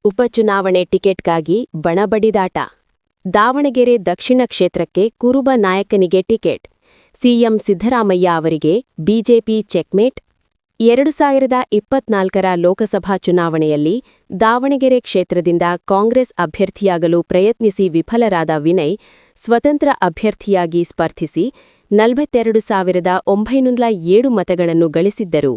ಉಪಚುನಾವಣೆ ಟಿಕೆಟ್ಗಾಗಿ ಬಣಬಡಿದಾಟ. ದಾವಣಗೆರೆ ದಕ್ಷಿಣ ಕ್ಷೇತ್ರಕ್ಕೆ ಕುರುಬ ನಾಯಕನಿಗೆ ಟಿಕೆಟ್. ಸಿಎಂ ಸಿದ್ದರಾಮಯ್ಯ ಅವರಿಗೆ ಬಿಜೆಪಿ ಚೆಕ್ಮೇಟ್. 2024ರ ಲೋಕಸಭಾ ಚುನಾವಣೆಯಲ್ಲಿ ದಾವಣಗೆರೆ ಕ್ಷೇತ್ರದಿಂದ ಕಾಂಗ್ರೆಸ್ ಅಭ್ಯರ್ಥಿಯಾಗಲು ಪ್ರಯತ್ನಿಸಿ ವಿಫಲರಾದ ವಿನಯ್ ಸ್ವತಂತ್ರ ಅಭ್ಯರ್ಥಿಯಾಗಿ ಸ್ಪರ್ಧಿಸಿ 42,907 ಮತಗಳನ್ನು ಗಳಿಸಿದ್ದರು.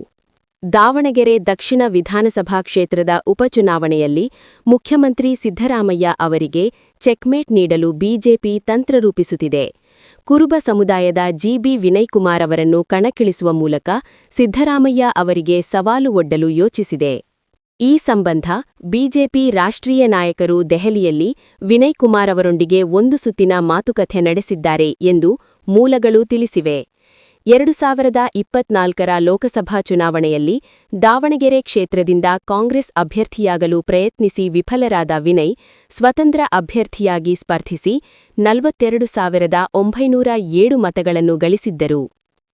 ದಾವಣಗೆರೆ ದಕ್ಷಿಣ ವಿಧಾನಸಭಾ ಕ್ಷೇತ್ರದ ಉಪಚುನಾವಣೆಯಲ್ಲಿ ಮುಖ್ಯಮಂತ್ರಿ ಸಿದ್ದರಾಮಯ್ಯ ಅವರಿಗೆ ಚೆಕ್ಮೇಟ್ ನೀಡಲು ಬಿಜೆಪಿ ತಂತ್ರ ರೂಪಿಸುತ್ತಿದೆ. ಕುರುಬ ಸಮುದಾಯದ ಜಿಬಿ ವಿನಯ್ಕುಮಾರ್ ಅವರನ್ನು ಕಣಕ್ಕಿಳಿಸುವ ಮೂಲಕ ಸಿದ್ದರಾಮಯ್ಯ ಅವರಿಗೆ ಸವಾಲು ಒಡ್ಡಲು ಯೋಚಿಸಿದೆ. ಈ ಸಂಬಂಧ ಬಿಜೆಪಿ ರಾಷ್ಟ್ರೀಯ ನಾಯಕರು ದೆಹಲಿಯಲ್ಲಿ ವಿನಯ್ಕುಮಾರ್ ಅವರೊಂದಿಗೆ ಒಂದು ಸುತ್ತಿನ ಮಾತುಕತೆ ನಡೆಸಿದ್ದಾರೆ ಎಂದು ಮೂಲಗಳು ತಿಳಿಸಿವೆ. 2024ರ ಲೋಕಸಭಾ ಚುನಾವಣೆಯಲ್ಲಿ ದಾವಣಗೆರೆ ಕ್ಷೇತ್ರದಿಂದ ಕಾಂಗ್ರೆಸ್ ಅಭ್ಯರ್ಥಿಯಾಗಲು ಪ್ರಯತ್ನಿಸಿ ವಿಫಲರಾದ ವಿನಯ್ ಸ್ವತಂತ್ರ ಅಭ್ಯರ್ಥಿಯಾಗಿ ಸ್ಪರ್ಧಿಸಿ 42,907 ಮತಗಳನ್ನು ಗಳಿಸಿದ್ದರು.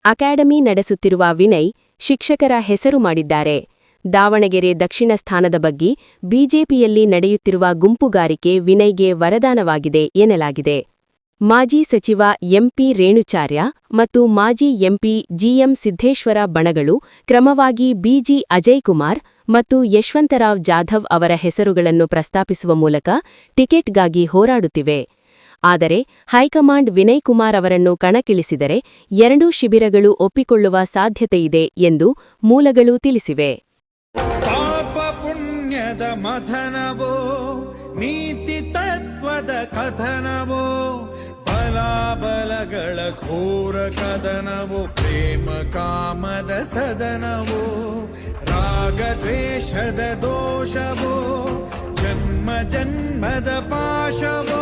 ಅಕಾಡೆಮಿ ನಡೆಸುತ್ತಿರುವ ವಿನಯ್ ಶಿಕ್ಷಕರ ಹೆಸರು ಮಾಡಿದ್ದಾರೆ. ದಾವಣಗೆರೆ ದಕ್ಷಿಣ ಸ್ಥಾನದ ಬಗ್ಗೆ ಬಿಜೆಪಿಯಲ್ಲಿ ನಡೆಯುತ್ತಿರುವ ಗುಂಪುಗಾರಿಕೆ ವಿನಯ್ಗೆ ವರದಾನವಾಗಿದೆ ಎನ್ನಲಾಗಿದೆ. ಮಾಜಿ ಸಚಿವ ಎಂಪಿ ರೇಣುಚಾರ್ಯ ಮತ್ತು ಮಾಜಿ ಎಂಪಿ ಜಿಎಂ ಸಿದ್ದೇಶ್ವರ ಬಣಗಳು ಕ್ರಮವಾಗಿ ಬಿಜಿ ಅಜಯ್ಕುಮಾರ್ ಮತ್ತು ಯಶವಂತರಾವ್ ಜಾಧವ್ ಅವರ ಹೆಸರುಗಳನ್ನು ಪ್ರಸ್ತಾಪಿಸುವ ಮೂಲಕ ಟಿಕೆಟ್ಗಾಗಿ ಹೋರಾಡುತ್ತಿವೆ. ಆದರೆ ಹೈಕಮಾಂಡ್ ವಿನಯ್ಕುಮಾರ್ ಅವರನ್ನು ಕಣಕ್ಕಿಳಿಸಿದರೆ ಎರಡೂ ಶಿಬಿರಗಳು ಒಪ್ಪಿಕೊಳ್ಳುವ ಸಾಧ್ಯತೆಯಿದೆ ಎಂದು ಮೂಲಗಳು ತಿಳಿಸಿವೆ. ಪಾಪ ಪುಣ್ಯದ ಮಥನವೋ, ನೀತಿ ತತ್ವದ ಕಥನವೋ, ಬಲಾಬಲಗಳ ಘೋರ ಕದನವೋ, ಪ್ರೇಮ ಕಾಮದ ಸದನವೋ, ರಾಗದ್ವೇಷದ ದೋಷವೋ, ಜನ್ಮ ಜನ್ಮದ ಪಾಶವೋ.